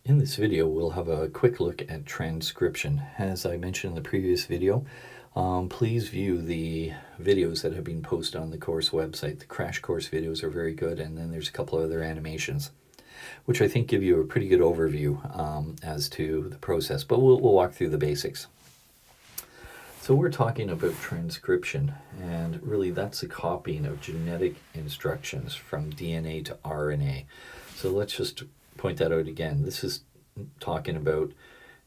In this video, we'll have a quick look at transcription. As I mentioned in the previous video, please view the videos that have been posted on the course website. The crash course videos are very good, and then there's a couple of other animations, which I think give you a pretty good overview as to the process, but we'll walk through the basics. So we're talking about transcription, and really that's the copying of genetic instructions from DNA to RNA. So let's just point that out again. This is talking about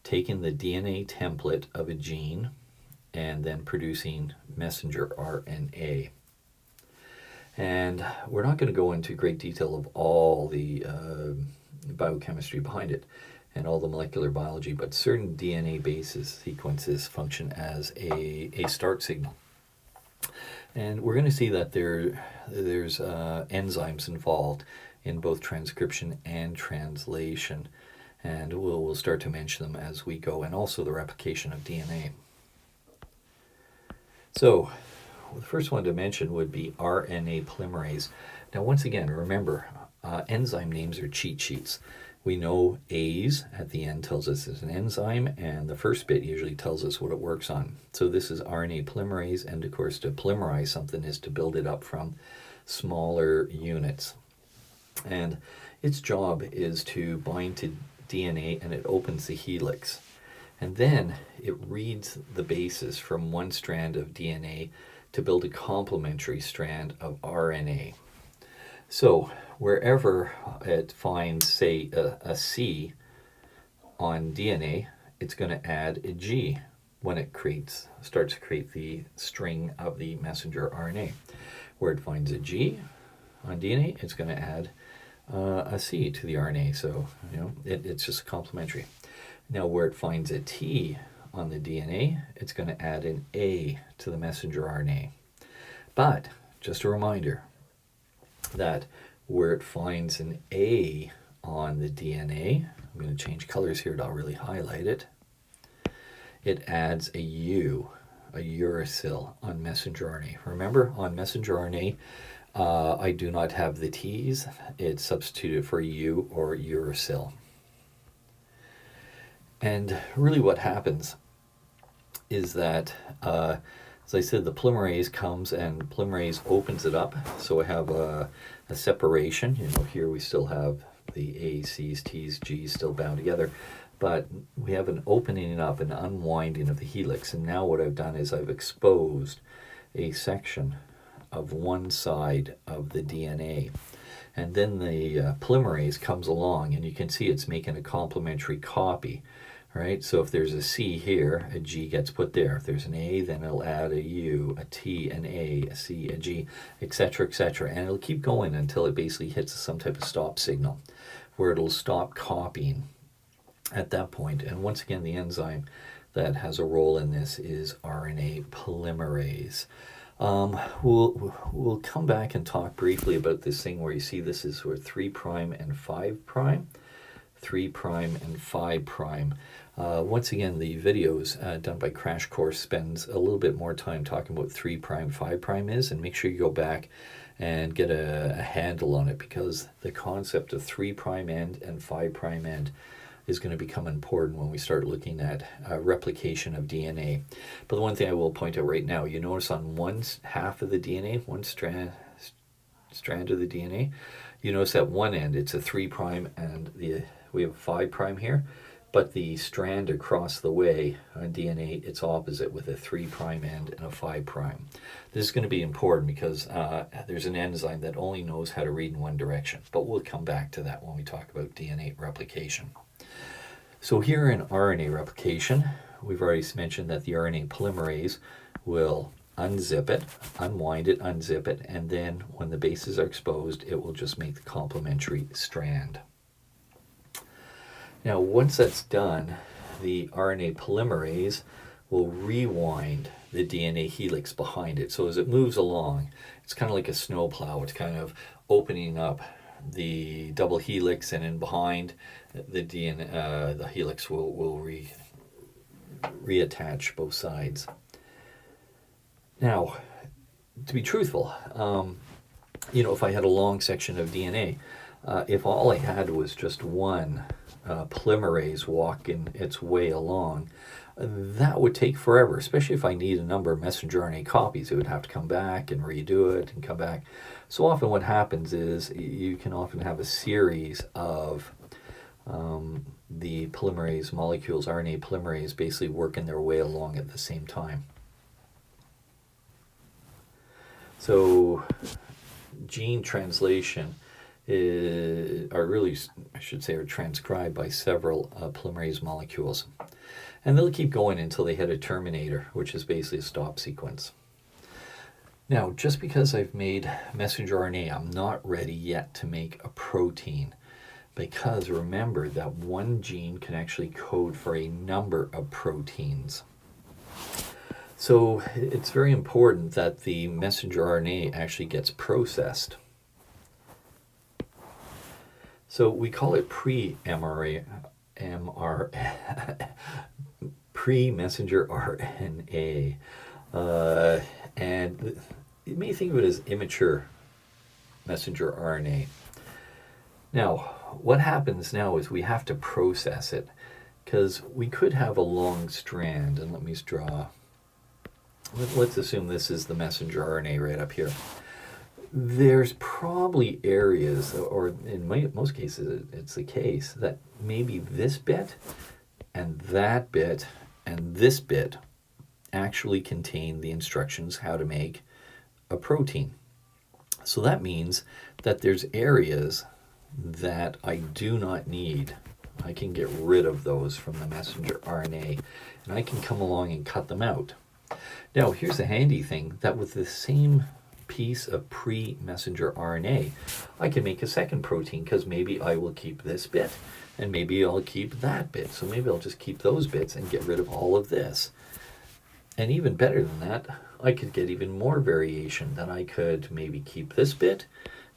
taking the DNA template of a gene and then producing messenger RNA. And we're not going to go into great detail of all the biochemistry behind it and all the molecular biology, but certain DNA bases sequences function as a start signal. And we're going to see that there's enzymes involved in both transcription and translation, and we'll start to mention them as we go, and also the replication of DNA. So the first one to mention would be RNA polymerase. Now once again, remember, enzyme names are cheat sheets. We know A's at the end tells us it's an enzyme, and the first bit usually tells us what it works on. So this is RNA polymerase, and of course to polymerize something is to build it up from smaller units. And its job is to bind to DNA, and it opens the helix. And then it reads the bases from one strand of DNA to build a complementary strand of RNA. So wherever it finds, say, a C on DNA, it's going to add a G when it starts to create the string of the messenger RNA. Where it finds a G on DNA, it's going to add a C to the RNA. So, it's just complementary. Now, where it finds a T on the DNA, it's going to add an A to the messenger RNA. But, just a reminder, that where it finds an A on the DNA, I'm going to change colors here to really highlight it, it adds a U, a uracil on messenger RNA. Remember, on messenger RNA, I do not have the T's. It's substituted for U or uracil. And really what happens is that, as I said, the polymerase comes and polymerase opens it up. So I have a separation. Here we still have the A's, C's, T's, G's still bound together. But we have an opening up, an unwinding of the helix. And now what I've done is I've exposed a section of one side of the DNA. And then the polymerase comes along, and you can see it's making a complementary copy. Right? So if there's a C here, a G gets put there. If there's an A, then it'll add a U, a T, an A, a C, a G, etc., etc. And it'll keep going until it basically hits some type of stop signal where it'll stop copying at that point. And once again, the enzyme that has a role in this is RNA polymerase. We'll come back and talk briefly about this thing where you see this is where 3' and 5'. 3' and 5'. Once again, the videos done by Crash Course spends a little bit more time talking about 3', 5' is, and make sure you go back and get a handle on it, because the concept of 3' end and 5' end is going to become important when we start looking at replication of DNA. But the one thing I will point out right now, you notice on one half of the DNA, one strand of the DNA, you notice at one end it's a 3' and we have a 5' here, but the strand across the way on DNA, it's opposite with a 3' end and a 5'. This is going to be important because there's an enzyme that only knows how to read in one direction, but we'll come back to that when we talk about DNA replication. So here in RNA replication, we've already mentioned that the RNA polymerase will unzip it, unwind it, unzip it, and then when the bases are exposed, it will just make the complementary strand. Now, once that's done, the RNA polymerase will rewind the DNA helix behind it. So as it moves along, it's kind of like a snowplow. It's kind of opening up the double helix, and in behind the DNA, the helix will reattach both sides. Now, to be truthful, if I had a long section of DNA, If all I had was just one polymerase walking its way along, that would take forever, especially if I need a number of messenger RNA copies. It would have to come back and redo it and come back. So often what happens is you can often have a series of the polymerase molecules, RNA polymerase, basically working their way along at the same time. So gene translation are really, I should say, are transcribed by several polymerase molecules. And they'll keep going until they hit a terminator, which is basically a stop sequence. Now, just because I've made messenger RNA, I'm not ready yet to make a protein, because remember that one gene can actually code for a number of proteins. So it's very important that the messenger RNA actually gets processed. So we call it pre-messenger RNA. And you may think of it as immature messenger RNA. Now, what happens now is we have to process it, because we could have a long strand, and let me draw. Let's assume this is the messenger RNA right up here. There's probably areas, or in most cases it's the case, that maybe this bit and that bit and this bit actually contain the instructions how to make a protein. So that means that there's areas that I do not need. I can get rid of those from the messenger RNA, and I can come along and cut them out. Now, here's the handy thing, that with the same piece of pre-messenger RNA, I can make a second protein, because maybe I will keep this bit, and maybe I'll keep that bit. So maybe I'll just keep those bits and get rid of all of this. And even better than that, I could get even more variation. That I could maybe keep this bit,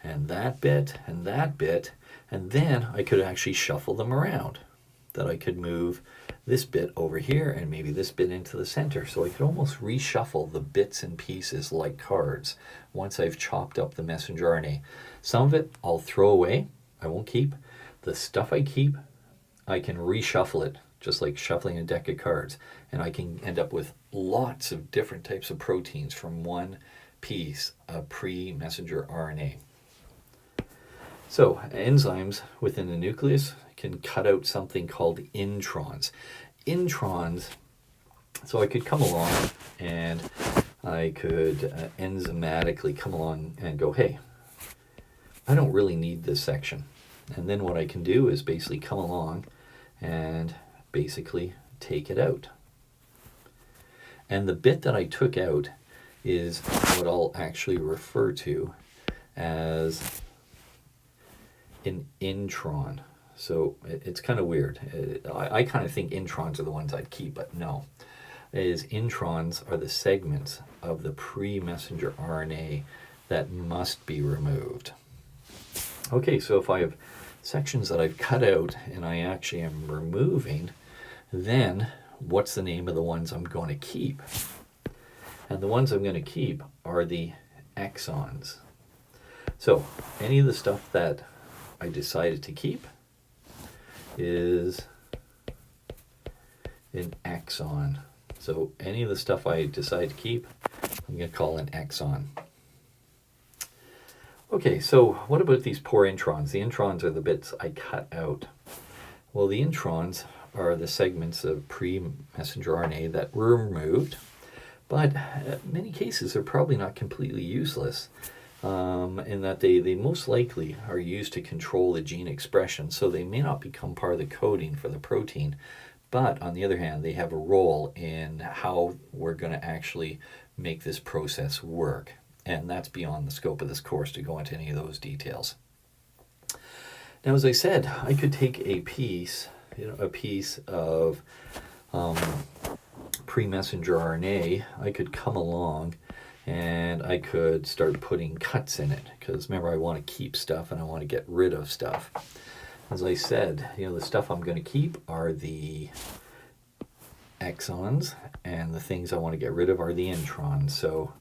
and that bit, and that bit, and then I could actually shuffle them around. That I could move this bit over here and maybe this bit into the center. So I could almost reshuffle the bits and pieces like cards once I've chopped up the messenger RNA. Some of it I'll throw away, I won't keep. The stuff I keep, I can reshuffle it, just like shuffling a deck of cards. And I can end up with lots of different types of proteins from one piece of pre-messenger RNA. So enzymes within the nucleus can cut out something called introns. Introns, so I could come along and I could enzymatically come along and go, hey, I don't really need this section. And then what I can do is basically come along and basically take it out. And the bit that I took out is what I'll actually refer to as an intron. So it's kind of weird. I kind of think introns are the ones I'd keep, but no. Introns are the segments of the pre-messenger RNA that must be removed. Okay, so if I have sections that I've cut out and I actually am removing, then what's the name of the ones I'm going to keep? And the ones I'm going to keep are the exons. So any of the stuff that I decided to keep is an exon. So any of the stuff I decide to keep, I'm going to call an exon. Okay, so what about these poor introns? The introns are the bits I cut out. Well, the introns are the segments of pre-messenger RNA that were removed, but in many cases they're probably not completely useless. In that they most likely are used to control the gene expression, so they may not become part of the coding for the protein, but on the other hand, they have a role in how we're going to actually make this process work, and that's beyond the scope of this course to go into any of those details. Now, as I said, I could take a piece of pre-messenger RNA, I could come along and I could start putting cuts in it, because remember, I want to keep stuff and I want to get rid of stuff. As I said, the stuff I'm going to keep are the exons, and the things I want to get rid of are the introns. So,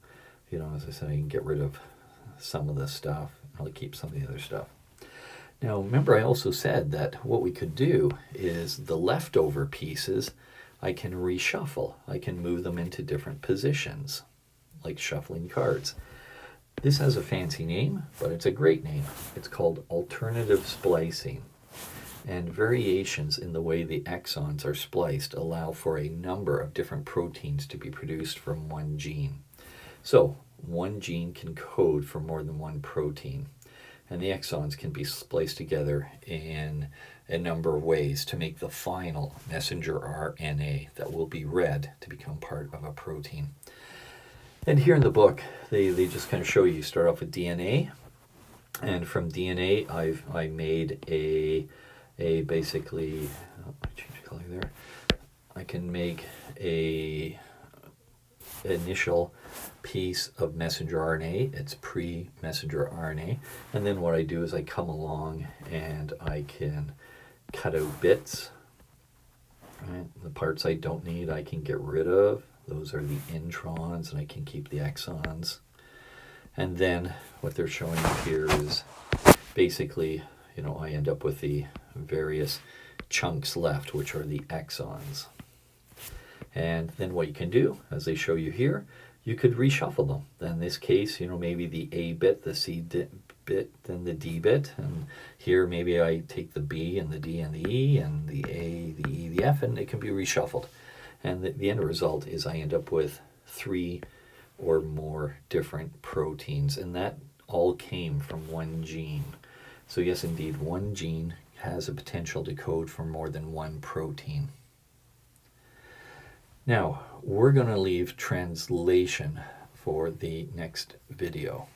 as I said, I can get rid of some of this stuff. I'll keep some of the other stuff. Now, remember I also said that what we could do is the leftover pieces, I can reshuffle. I can move them into different positions, like shuffling cards. This has a fancy name, but it's a great name. It's called alternative splicing. And variations in the way the exons are spliced allow for a number of different proteins to be produced from one gene. So, one gene can code for more than one protein, and the exons can be spliced together in a number of ways to make the final messenger RNA that will be read to become part of a protein. And here in the book, they just kind of show you start off with DNA, and from DNA I made a basically, I change the color there, I can make a initial piece of messenger RNA. It's pre-messenger RNA, and then what I do is I come along and I can cut out bits. Right? The parts I don't need I can get rid of. Those are the introns, and I can keep the exons. And then what they're showing here is basically, I end up with the various chunks left, which are the exons. And then what you can do, as they show you here, you could reshuffle them. In this case, maybe the A bit, the C bit, then the D bit. And here maybe I take the B and the D and the E, and the A, the E, the F, and it can be reshuffled. And the end result is I end up with 3 or more different proteins. And that all came from one gene. So yes, indeed, one gene has a potential to code for more than one protein. Now, we're going to leave translation for the next video.